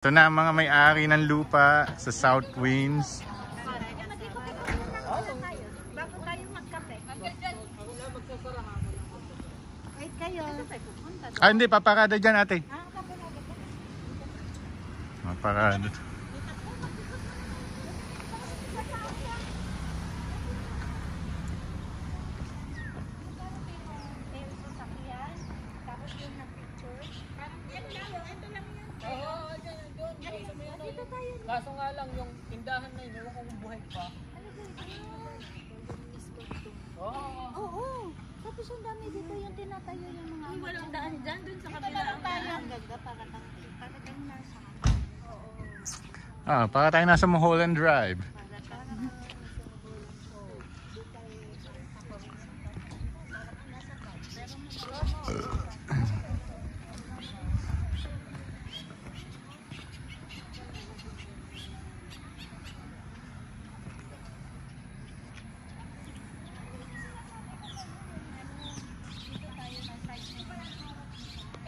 Ito na ang mga may-ari ng lupa sa South Queens. Bago tayo magkape. Wait kayo. Ah, hindi. Paparada dyan, ate. Paparada. Kaso nga lang yung tindahan na yun, ewan ko kung buhay pa. Oo. Tapos ang dami dito yung tinatayo yung mga walang daan dyan dun sa kabila. Ang ganda para kang nasa. Para tayo nasa Mulholland Drive.